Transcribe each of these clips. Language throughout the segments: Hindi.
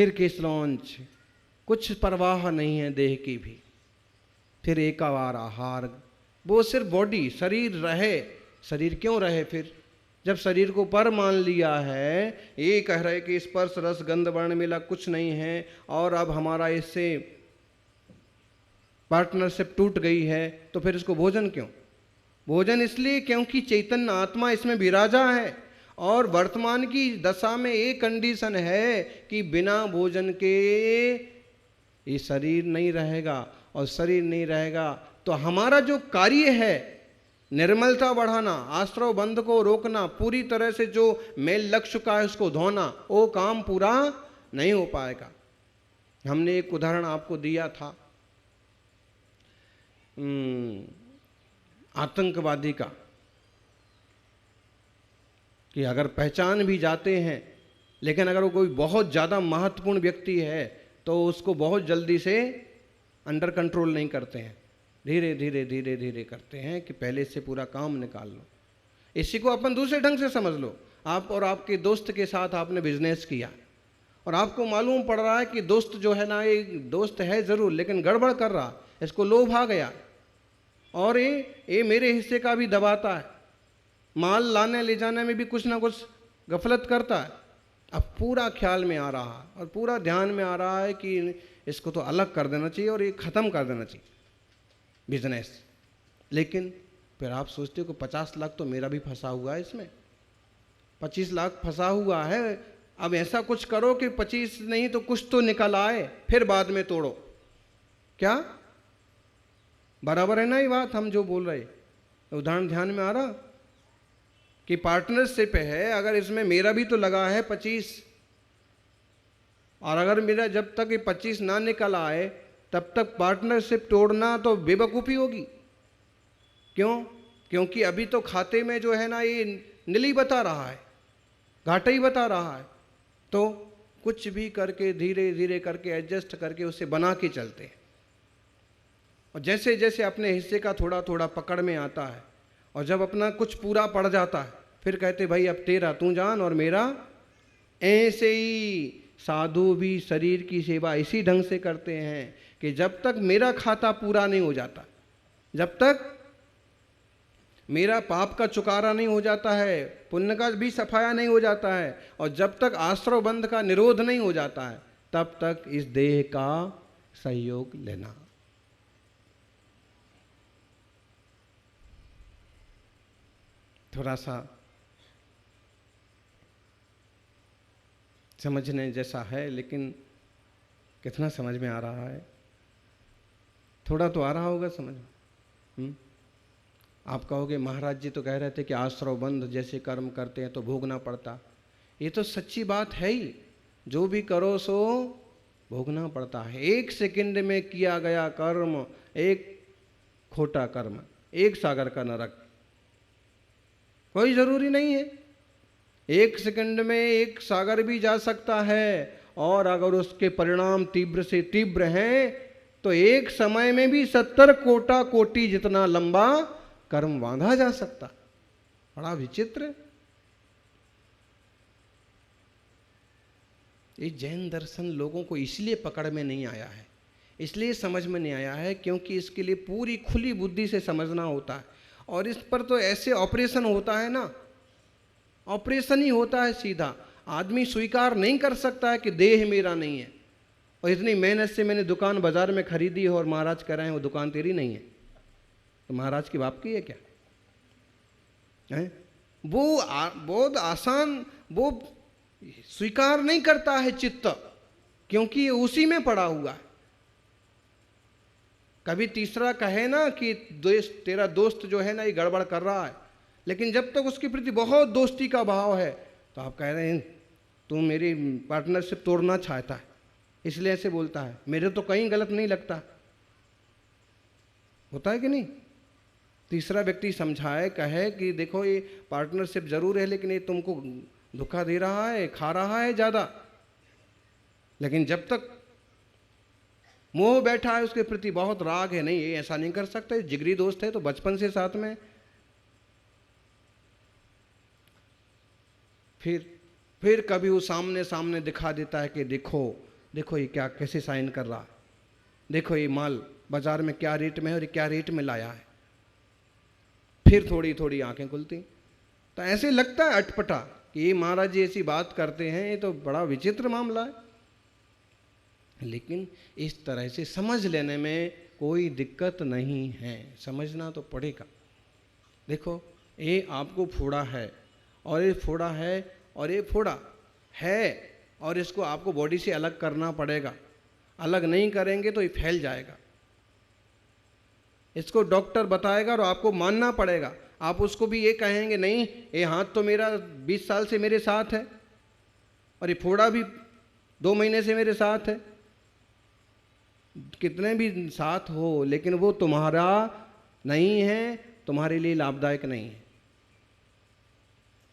फिर किस लॉन्च, कुछ परवाह नहीं है देह की भी। फिर एक बार आहार, वो सिर्फ बॉडी शरीर रहे। शरीर क्यों रहे फिर, जब शरीर को पर मान लिया है, ये कह रहे कि स्पर्श रस गंध वर्ण मिला कुछ नहीं है, और अब हमारा इससे पार्टनरशिप टूट गई है, तो फिर इसको भोजन क्यों? भोजन इसलिए क्योंकि चैतन्य आत्मा इसमें विराजा है। और वर्तमान की दशा में एक कंडीशन है कि बिना भोजन के ये शरीर नहीं रहेगा, और शरीर नहीं रहेगा तो हमारा जो कार्य है निर्मलता बढ़ाना, आश्रव बंध को रोकना, पूरी तरह से जो मेल लग चुका है उसको धोना, वो काम पूरा नहीं हो पाएगा। हमने एक उदाहरण आपको दिया था आतंकवादी का, कि अगर पहचान भी जाते हैं, लेकिन अगर वो कोई बहुत ज़्यादा महत्वपूर्ण व्यक्ति है तो उसको बहुत जल्दी से अंडर कंट्रोल नहीं करते हैं, धीरे धीरे धीरे धीरे करते हैं कि पहले से पूरा काम निकाल लो। इसी को अपन दूसरे ढंग से समझ लो। आप और आपके दोस्त के साथ आपने बिजनेस किया, और आपको मालूम पड़ रहा है कि दोस्त जो है ना, ये दोस्त है ज़रूर लेकिन गड़बड़ कर रहा, इसको लोभ आ गया, और ये मेरे हिस्से का भी दबाता है, माल लाने ले जाने में भी कुछ ना कुछ गफलत करता है। अब पूरा ख्याल में आ रहा है और पूरा ध्यान में आ रहा है कि इसको तो अलग कर देना चाहिए और ये ख़त्म कर देना चाहिए बिजनेस। लेकिन फिर आप सोचते हो कि 50 लाख तो मेरा भी फंसा हुआ है इसमें, 25 लाख फंसा हुआ है। अब ऐसा कुछ करो कि 25 नहीं तो कुछ तो निकल आए, फिर बाद में तोड़ो। क्या बराबर है ना ये बात हम जो बोल रहे? उदाहरण ध्यान में आ रहा कि पार्टनरशिप है, अगर इसमें मेरा भी तो लगा है 25, और अगर मेरा जब तक ये 25 ना निकल आए तब तक पार्टनरशिप तोड़ना तो बेवकूफ़ी होगी। क्यों? क्योंकि अभी तो खाते में जो है ना ये नीली बता रहा है, घाटा ही बता रहा है। तो कुछ भी करके धीरे धीरे करके एडजस्ट करके उसे बना के चलते हैं, और जैसे जैसे अपने हिस्से का थोड़ा थोड़ा पकड़ में आता है, और जब अपना कुछ पूरा पड़ जाता है फिर कहते भाई अब तेरा तू जान और मेरा। ऐसे ही साधु भी शरीर की सेवा इसी ढंग से करते हैं कि जब तक मेरा खाता पूरा नहीं हो जाता, जब तक मेरा पाप का चुकारा नहीं हो जाता है, पुण्य का भी सफाया नहीं हो जाता है, और जब तक आश्रव बंध का निरोध नहीं हो जाता है, तब तक इस देह का सहयोग लेना। थोड़ा सा समझने जैसा है, लेकिन कितना समझ में आ रहा है? थोड़ा तो आ रहा होगा समझ में। आप कहोगे महाराज जी तो कह रहे थे कि आश्रव बंध जैसे कर्म करते हैं तो भोगना पड़ता। ये तो सच्ची बात है ही, जो भी करो सो भोगना पड़ता है। एक सेकंड में किया गया कर्म एक खोटा कर्म, एक सागर का नरक। कोई ज़रूरी नहीं है, एक सेकंड में एक सागर भी जा सकता है, और अगर उसके परिणाम तीव्र से तीव्र हैं तो एक समय में भी 70 कोटि जितना लंबा कर्म बांधा जा सकता। बड़ा विचित्र। ये जैन दर्शन लोगों को इसलिए पकड़ में नहीं आया है, इसलिए समझ में नहीं आया है क्योंकि इसके लिए पूरी खुली बुद्धि से समझना होता है, और इस पर तो ऐसे ऑपरेशन होता है ना, ऑपरेशन ही होता है सीधा। आदमी स्वीकार नहीं कर सकता है कि देह मेरा नहीं है, और इतनी मेहनत से मैंने दुकान बाजार में खरीदी है और महाराज कह रहे हैं वो दुकान तेरी नहीं है, तो महाराज की बाप की है क्या है? वो बहुत आसान, वो स्वीकार नहीं करता है चित्त, क्योंकि ये उसी में पड़ा हुआ है। कभी तीसरा कहे ना कि तेरा दोस्त जो है ना ये गड़बड़ कर रहा है, लेकिन जब तक उसके प्रति बहुत दोस्ती का भाव है तो आप कह रहे हैं तू मेरी पार्टनरशिप तोड़ना चाहता है इसलिए ऐसे बोलता है, मेरे तो कहीं गलत नहीं लगता। होता है कि नहीं? तीसरा व्यक्ति समझाए, कहे कि देखो ये पार्टनरशिप जरूर है लेकिन ये तुमको धोखा दे रहा है, खा रहा है ज़्यादा, लेकिन जब तक मोह बैठा है उसके प्रति बहुत राग है, नहीं ये ऐसा नहीं कर सकते, जिगरी दोस्त है तो बचपन से साथ में। फिर कभी वो सामने सामने दिखा देता है कि देखो देखो ये क्या कैसे साइन कर रहा है, देखो ये माल बाजार में क्या रेट में है और ये क्या रेट में लाया है। फिर थोड़ी थोड़ी आंखें खुलती। तो ऐसे लगता है अटपटा कि ये महाराज जी ऐसी बात करते हैं, ये तो बड़ा विचित्र मामला है। लेकिन इस तरह से समझ लेने में कोई दिक्कत नहीं है, समझना तो पड़ेगा। देखो ये आपको फोड़ा है और ये फोड़ा है और ये फोड़ा है, और इसको आपको बॉडी से अलग करना पड़ेगा। अलग नहीं करेंगे तो ये फैल जाएगा। इसको डॉक्टर बताएगा और आपको मानना पड़ेगा। आप उसको भी ये कहेंगे नहीं ये हाथ तो मेरा 20 साल से मेरे साथ है और ये फोड़ा भी 2 महीने से मेरे साथ है, कितने भी साथ हो, लेकिन वो तुम्हारा नहीं है, तुम्हारे लिए लाभदायक नहीं है।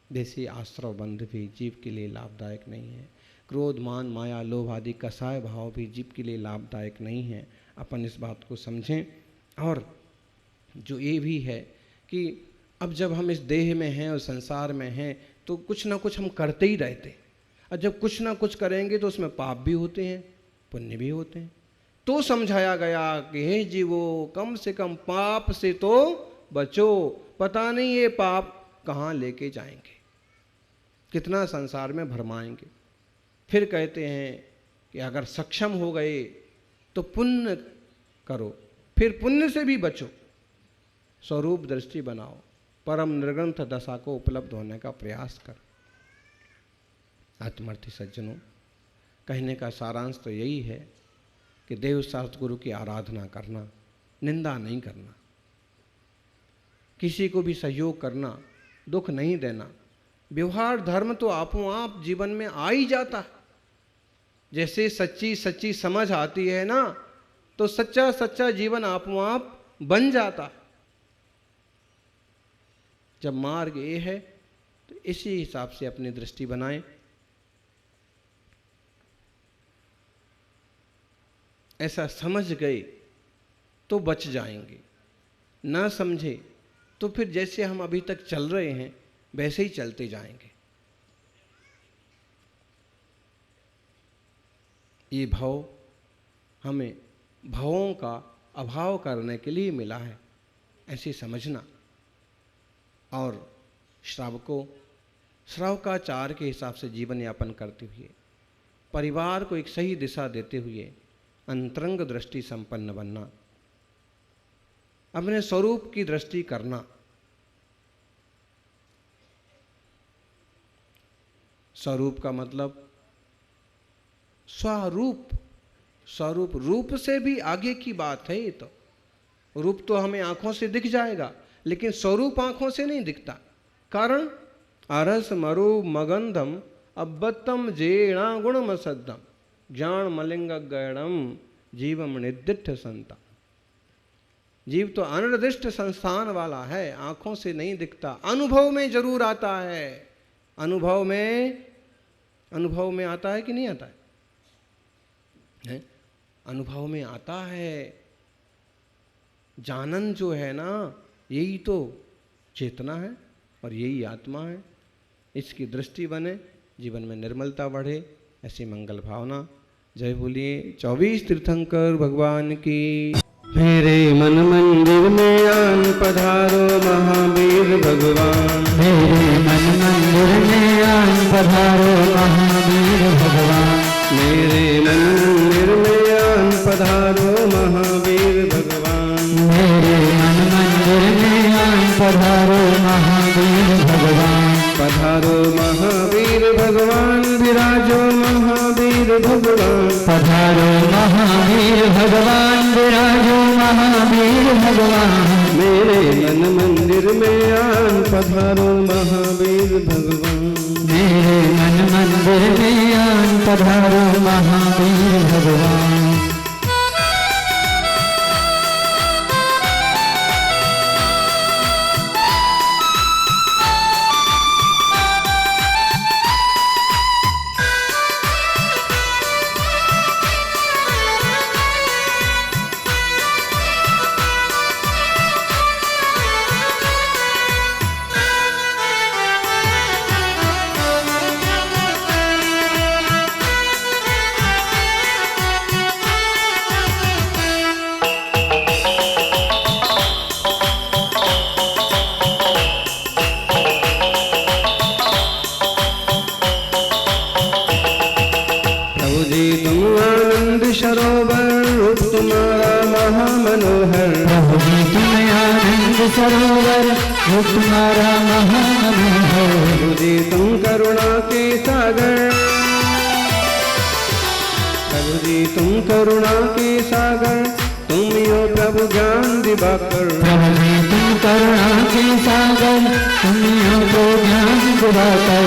देसी आश्रव बंध भी जीव के लिए लाभदायक नहीं है। क्रोध मान माया लोभ आदि कसाय भाव भी जीव के लिए लाभदायक नहीं है। अपन इस बात को समझें। और जो ये भी है कि अब जब हम इस देह में हैं और संसार में हैं तो कुछ ना कुछ हम करते ही रहते, और जब कुछ ना कुछ करेंगे तो उसमें पाप भी होते हैं पुण्य भी होते हैं। तो समझाया गया कि हे जीवो कम से कम पाप से तो बचो, पता नहीं ये पाप कहाँ लेके जाएंगे, कितना संसार में भरमाएंगे। फिर कहते हैं कि अगर सक्षम हो गए तो पुण्य करो, फिर पुण्य से भी बचो, स्वरूप दृष्टि बनाओ, परम निर्ग्रंथ दशा को उपलब्ध होने का प्रयास कर। आत्मार्थी सज्जनों, कहने का सारांश तो यही है कि देव शास्त्र गुरु की आराधना करना, निंदा नहीं करना, किसी को भी सहयोग करना, दुख नहीं देना। व्यवहार धर्म तो आपो आप जीवन में आ ही जाता है। जैसे सच्ची सच्ची समझ आती है ना, तो सच्चा सच्चा जीवन आपो आप बन जाता है। जब मार्ग ये है तो इसी हिसाब से अपनी दृष्टि बनाएं। ऐसा समझ गए तो बच जाएंगे, ना समझे तो फिर जैसे हम अभी तक चल रहे हैं वैसे ही चलते जाएंगे। ये भव हमें भवों का अभाव करने के लिए मिला है, ऐसे समझना। और श्रावकों, श्रावकाचार के हिसाब से जीवन यापन करते हुए, परिवार को एक सही दिशा देते हुए अंतरंग दृष्टि संपन्न बनना, अपने स्वरूप की दृष्टि करना। स्वरूप का मतलब स्वरूप, स्वरूप रूप से भी आगे की बात है। ये तो रूप तो हमें आंखों से दिख जाएगा, लेकिन स्वरूप आंखों से नहीं दिखता। कारण अरस मरु मगंधम अब्बतम जेणा गुणम सद्धम ज्ञान मलिंग गैणम जीवम निर्दिष्ट संता। जीव तो अनिर्दिष्ट संस्थान वाला है, आंखों से नहीं दिखता, अनुभव में जरूर आता है। अनुभव में आता है कि नहीं आता है? अनुभव में आता है। जानन जो है ना, यही तो चेतना है और यही आत्मा है। इसकी दृष्टि बने, जीवन में निर्मलता बढ़े, ऐसी मंगल भावना। जय बोलिए 24 तीर्थंकर भगवान की। मेरे मन मंदिर में आन पधारो महावीर भगवान। मेरे मन मंदिर में आन पधारो महावीर भगवान। मेरे मन मंदिर में आन पधारो महावीर भगवान। मेरे मन मंदिर में आन पधारो महावीर भगवान। पधारो महावीर भगवान, विराजो महावीर भगवान। पधारो महावीर भगवान, विराजो महावीर भगवान। मेरे मन मंदिर में आन पधारो महावीर भगवान। मेरे मन मंदिर में आन पधारो महावीर भगवान। प्रभु जी तुम्हें आनंद सरोवर जो तुम्हारा महान है। प्रभु जी तुम करुणा के सागर, प्रभु जी तुम करुणा के सागर, तुम यो प्रभु ज्ञान दिवाकर। प्रभु जी तुम करुणा के सागर, तुम यो तो ज्ञान दिवाकर।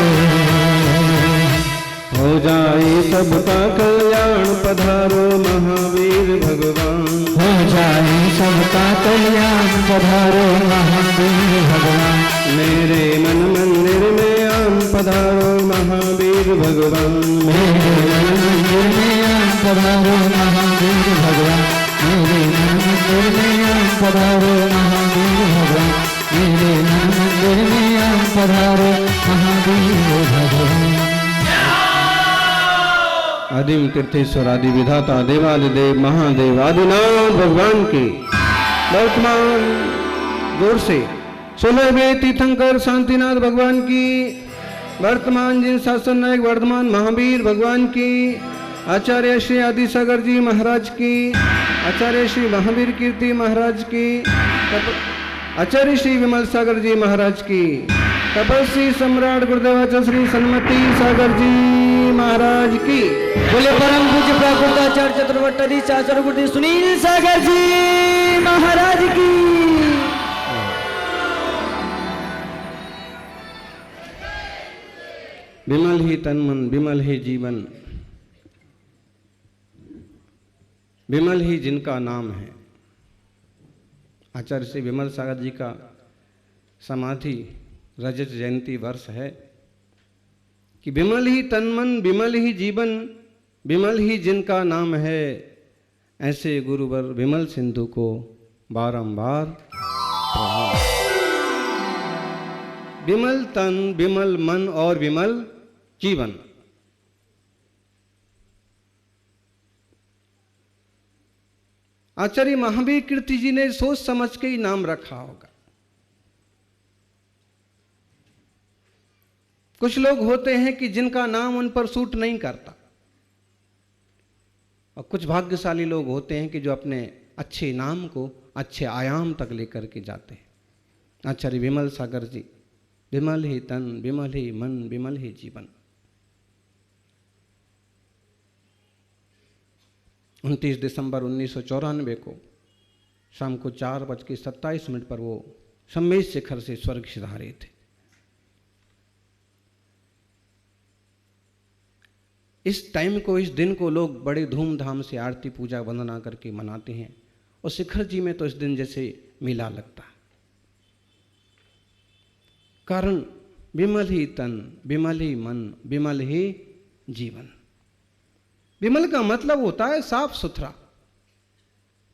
हो जाए सबका कल्याण पधारो महावीर भगवान। हो जाए सबका कल्याण पधारो महावीर भगवान। मेरे मन मंदिर में आम पधारो महावीर भगवान। मेरे मन मंदिर में आम पधारो महावीर भगवान। मेरे मन मंदिर में आम पधारो महावीर भगवान। मेरे मन मंदिर में आम पधारो महावीर भगवान। आदिम तीर्थेश्वर आदि विधाता देवादिदेव महादेव आदिनाथ भगवान की वर्तमान जोर से 16वें तीर्थंकर शांतिनाथ भगवान की, वर्तमान जिन शासन नायक वर्धमान महावीर भगवान की, आचार्य श्री आदि सागर जी महाराज की, आचार्य श्री महावीर कीर्ति महाराज की, आचार्य श्री विमल सागर जी महाराज की, तपस्वी सम्राट गुरुदेवाचार्य श्री सन्मति सागर जी महाराज की। बोले परम पूज्य प्राकृताचार्य चतुर्वट्टाधीश आचार्य गुरुदेव सुनील सागर जी महाराज की। विमल ही तन मन, विमल ही जीवन, विमल ही जिनका नाम है। आचार्य श्री विमल सागर जी का समाधि रजत जयंती वर्ष है कि विमल ही तन मन, विमल ही जीवन, विमल ही जिनका नाम है, ऐसे गुरुवर विमल सिंधु को बारंबार प्रणाम। विमल तन, विमल मन और विमल जीवन। आचार्य महावीर कीर्ति जी ने सोच समझ के ही नाम रखा होगा। कुछ लोग होते हैं कि जिनका नाम उन पर सूट नहीं करता, और कुछ भाग्यशाली लोग होते हैं कि जो अपने अच्छे नाम को अच्छे आयाम तक लेकर के जाते हैं। आचार्य विमल सागर जी, विमल ही तन, विमल ही मन, विमल ही जीवन। 29 दिसंबर 1994 को शाम को 4:27 पर वो सम्मेद शिखर से स्वर्ग सिधारे थे। इस टाइम को, इस दिन को लोग बड़े धूमधाम से आरती पूजा वंदना करके मनाते हैं, और शिखर जी में तो इस दिन जैसे मेला लगता है। कारण विमल ही तन, विमल ही मन, विमल ही जीवन। विमल का मतलब होता है साफ सुथरा,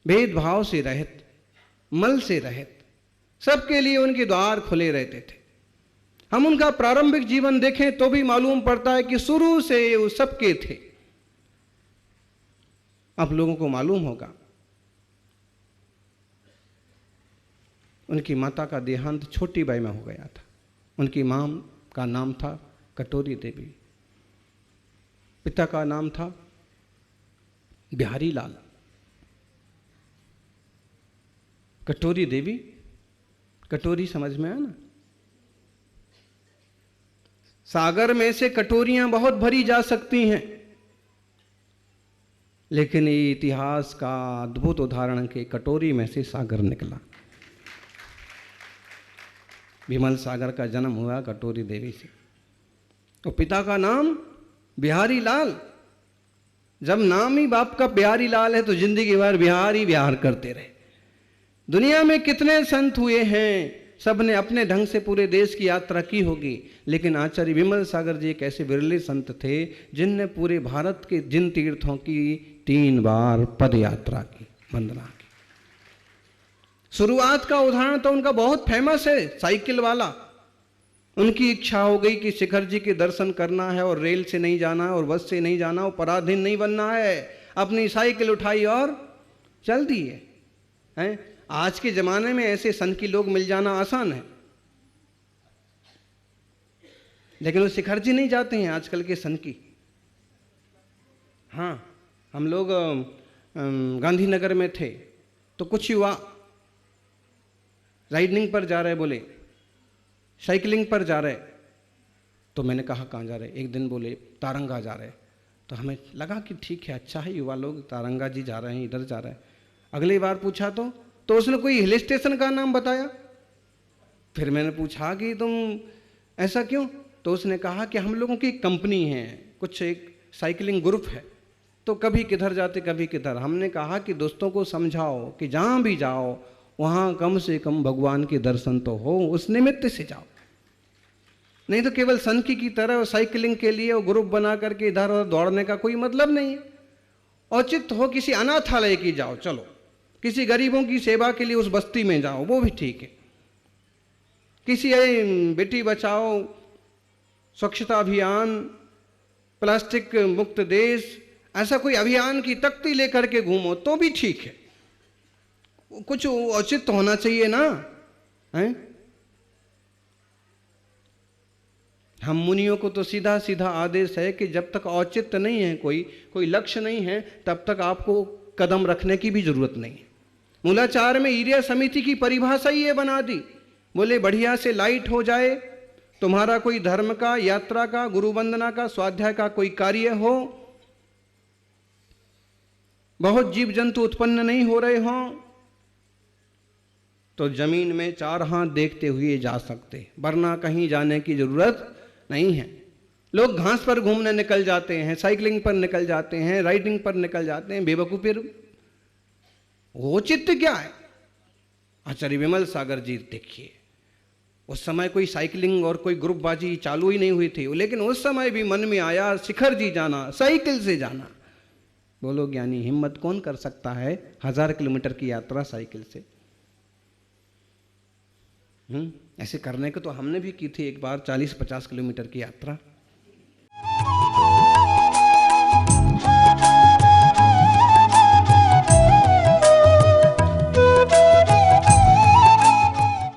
भेदभाव से रहित, मल से रहित। सबके लिए उनके द्वार खुले रहते थे। हम उनका प्रारंभिक जीवन देखें तो भी मालूम पड़ता है कि शुरू से वो सबके थे। आप लोगों को मालूम होगा उनकी माता का देहांत छोटी बाई में हो गया था। उनकी मां का नाम था कटोरी देवी, पिता का नाम था बिहारी लाल। कटोरी देवी, कटोरी समझ में आया ना? सागर में से कटोरियां बहुत भरी जा सकती हैं, लेकिन ये इतिहास का अद्भुत उदाहरण के कटोरी में से सागर निकला। विमल सागर का जन्म हुआ कटोरी देवी से। तो पिता का नाम बिहारी लाल। जब नाम ही बाप का बिहारी लाल है तो जिंदगी भर बिहार ही बिहार करते रहे। दुनिया में कितने संत हुए हैं, सब ने अपने ढंग से पूरे देश की यात्रा की होगी, लेकिन आचार्य विमल सागर जी एक ऐसे विरले संत थे जिनने पूरे भारत के जिन तीर्थों की 3 बार पद यात्रा की, वंदना की। शुरुआत का उदाहरण तो उनका बहुत फेमस है, साइकिल वाला। उनकी इच्छा हो गई कि शिखर जी के दर्शन करना है और रेल से नहीं जाना है और बस से नहीं जाना, और पराधीन नहीं बनना है। अपनी साइकिल उठाई और चल दिए हैं। आज के जमाने में ऐसे सनकी लोग मिल जाना आसान है, लेकिन वो शिखर जी नहीं जाते हैं आजकल के सनकी। हाँ, हम लोग गांधीनगर में थे तो कुछ युवा राइडिंग पर जा रहे, बोले साइकिलिंग पर जा रहे। तो मैंने कहा कहाँ जा रहे? एक दिन बोले तारंगा जा रहे। तो हमें लगा कि ठीक है, अच्छा है, युवा लोग तारंगा जी जा रहे हैं, इधर जा रहे हैं। अगली बार पूछा तो उसने कोई हिल स्टेशन का नाम बताया। फिर मैंने पूछा कि तुम ऐसा क्यों? तो उसने कहा कि हम लोगों की कंपनी है, कुछ एक साइकिलिंग ग्रुप है, तो कभी किधर जाते कभी किधर। हमने कहा कि दोस्तों को समझाओ कि जहाँ भी जाओ वहाँ कम से कम भगवान के दर्शन तो हो, उस निमित्त से जाओ। नहीं तो केवल सनकी की तरह साइकिलिंग के लिए वो ग्रुप बना करके इधर उधर दौड़ने का कोई मतलब नहीं है। औचित्य हो किसी अनाथालय की जाओ, चलो किसी गरीबों की सेवा के लिए उस बस्ती में जाओ, वो भी ठीक है। किसी बेटी बचाओ, स्वच्छता अभियान, प्लास्टिक मुक्त देश, ऐसा कोई अभियान की तख्ती लेकर के घूमो तो भी ठीक है। कुछ औचित्य होना चाहिए ना, हैं? हम मुनियों को तो सीधा सीधा आदेश है कि जब तक औचित्य नहीं है, कोई लक्ष्य नहीं है, तब तक आपको कदम रखने की भी जरूरत नहीं है। मूलाचार में ईर्या समिति की परिभाषा ही ये बना दी, बोले बढ़िया से लाइट हो जाए, तुम्हारा कोई धर्म का, यात्रा का, गुरु वंदना का, स्वाध्याय का कोई कार्य हो, बहुत जीव जंतु उत्पन्न नहीं हो रहे हों, तो जमीन में 4 हाथ देखते हुए जा सकते, वरना कहीं जाने की जरूरत नहीं है। लोग घास पर घूमने निकल जाते हैं, साइकिलिंग पर निकल जाते हैं, राइडिंग पर निकल जाते हैं, बेवकूफी। औचित्य क्या है? आचार्य विमल सागर जी देखिए, उस समय कोई साइकिलिंग और कोई ग्रुपबाजी चालू ही नहीं हुई थी, लेकिन उस समय भी मन में आया शिखर जी जाना, साइकिल से जाना। बोलो ज्ञानी, हिम्मत कौन कर सकता है 1000 किलोमीटर की यात्रा साइकिल से? ऐसे करने को तो हमने भी की थी एक बार 40-50 किलोमीटर की यात्रा।